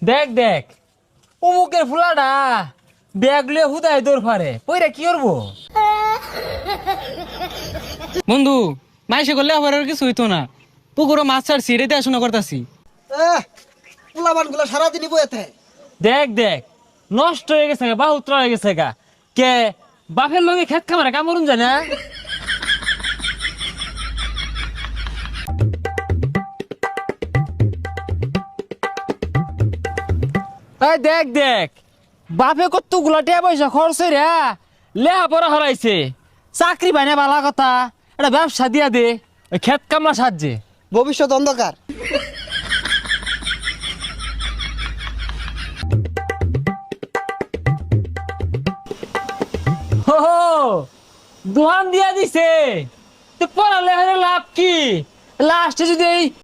দেখ দেখ অমুকের ফুলাডা ব্যাগ লিয়ে হুদায় দৌড় ফারে পইরা কি করবো? বন্ধু মাইসে করলে আবার আর কিছু হইতো না। পুকুরও মাছ ছাড়ছি, এটা দেখাশোনা করতেছি। পোলাবান গুলো সারাদিনই বইতে। দেখ দেখ নষ্ট হয়ে গেছে গা, বাহুত্র হয়ে গেছে গা। কে বাপের লগে খেত খামারে কামড়ুন যায় না? এই দেখ দেখ বাপে কত গুলা টিয়া পয়সা খরচ রে লেহা পড়া হরাইছে, চাকরি পাইনা বালা কথা, এটা ব্যবসা দিয়া দে ওই খেত কামলা সাহায্যে। ভবিষ্যৎ অন্ধকার। হো হো, দোহান দিয়া দিছে তো পড়ালে লাভ কি? লাস্টে যদি এই